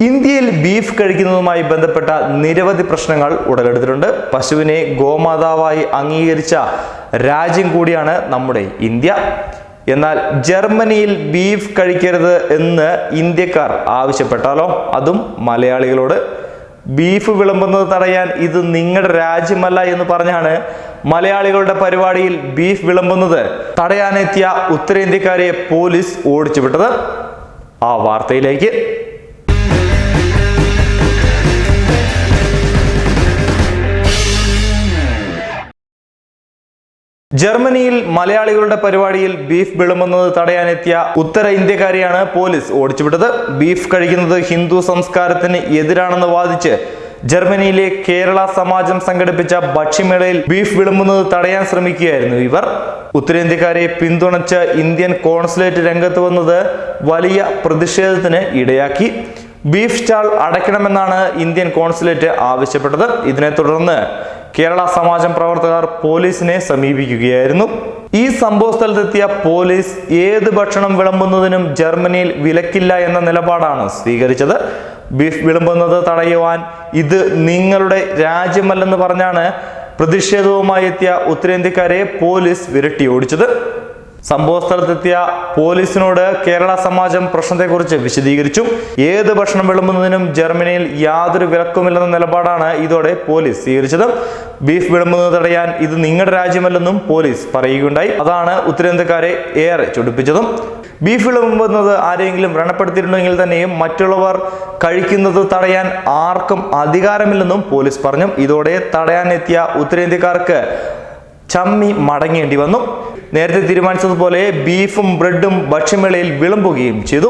ഇന്ത്യയിൽ ബീഫ് കഴിക്കുന്നതുമായി ബന്ധപ്പെട്ട നിരവധി പ്രശ്നങ്ങൾ ഉടലെടുത്തിട്ടുണ്ട്. പശുവിനെ ഗോമാതാവായി അംഗീകരിച്ച രാജ്യം കൂടിയാണ് നമ്മുടെ ഇന്ത്യ. എന്നാൽ ജർമ്മനിയിൽ ബീഫ് കഴിക്കരുത് എന്ന് ഇന്ത്യക്കാർ ആവശ്യപ്പെട്ടാലോ, അതും മലയാളികളോട്. ബീഫ് വിളമ്പുന്നത് തടയാൻ ഇത് നിങ്ങളുടെ രാജ്യമല്ല എന്ന് പറഞ്ഞാണ് മലയാളികളുടെ പരിപാടിയിൽ ബീഫ് വിളമ്പുന്നത് തടയാനെത്തിയ ഉത്തരേന്ത്യക്കാരെ പോലീസ് ഓടിച്ചുവിട്ടത്. ആ വാർത്തയിലേക്ക്. ജർമ്മനിയിൽ മലയാളികളുടെ പരിപാടിയിൽ ബീഫ് വിളമ്പുന്നത് തടയാനെത്തിയ ഉത്തര ഇന്ത്യക്കാരെയാണ് പോലീസ് ഓടിച്ചുവിട്ടത്. ബീഫ് കഴിക്കുന്നത് ഹിന്ദു സംസ്കാരത്തിന് എതിരാണെന്ന് വാദിച്ച് ജർമ്മനിയിലെ കേരള സമാജം സംഘടിപ്പിച്ച ഭക്ഷ്യമേളയിൽ ബീഫ് വിളമ്പുന്നത് തടയാൻ ശ്രമിക്കുകയായിരുന്നു ഇവർ. ഉത്തരേന്ത്യക്കാരെ പിന്തുണച്ച് ഇന്ത്യൻ കോൺസുലേറ്റ് രംഗത്ത് വന്നത് വലിയ പ്രതിഷേധത്തിന് ഇടയാക്കി. ബീഫ് സ്റ്റാൾ അടയ്ക്കണമെന്നാണ് ഇന്ത്യൻ കോൺസുലേറ്റ് ആവശ്യപ്പെട്ടത്. ഇതിനെ തുടർന്ന് കേരള സമാജം പ്രവർത്തകർ പോലീസിനെ സമീപിക്കുകയായിരുന്നു. ഈ സംഭവ സ്ഥലത്തെത്തിയ പോലീസ് ഏത് ഭക്ഷണം വിളമ്പുന്നതിനും ജർമ്മനിയിൽ വിലക്കില്ല എന്ന നിലപാടാണ് സ്വീകരിച്ചത്. ബീഫ് വിളമ്പുന്നത് തടയുവാൻ ഇത് നിങ്ങളുടെ രാജ്യമല്ലെന്ന് പറഞ്ഞാണ് പ്രതിഷേധവുമായി എത്തിയ ഉത്തരേന്ത്യക്കാരെ പോലീസ് വിരട്ടി ഓടിച്ചത്. സംഭവ സ്ഥലത്തെത്തിയ പോലീസിനോട് കേരള സമാജം പ്രശ്നത്തെക്കുറിച്ച് വിശദീകരിച്ചു. ഏത് ഭക്ഷണം വിളമ്പുന്നതിനും ജർമ്മനിയിൽ യാതൊരു വിലക്കുമില്ലെന്ന നിലപാടാണ് ഇതോടെ പോലീസ് സ്വീകരിച്ചത്. ബീഫ് വിളമ്പുന്നത് തടയാൻ ഇത് നിങ്ങളുടെ രാജ്യമല്ലെന്നും പോലീസ് പറയുകയുണ്ടായി. അതാണ് ഉത്തരേന്ത്യക്കാരെ ഏറെ ചൊടിപ്പിച്ചതും. ബീഫ് വിളമ്പുന്നത് ആരെങ്കിലും വ്രണപ്പെടുത്തിയിട്ടുണ്ടെങ്കിൽ തന്നെയും മറ്റുള്ളവർ കഴിക്കുന്നത് തടയാൻ ആർക്കും അധികാരമില്ലെന്നും പോലീസ് പറഞ്ഞു. ഇതോടെ തടയാനെത്തിയ ഉത്തരേന്ത്യക്കാർക്ക് ചമ്മി മടങ്ങേണ്ടി വന്നു. നേരത്തെ തീരുമാനിച്ചതുപോലെ ബീഫും ബ്രെഡും ഭക്ഷ്യമേളയിൽ വിളമ്പുകയും ചെയ്തു.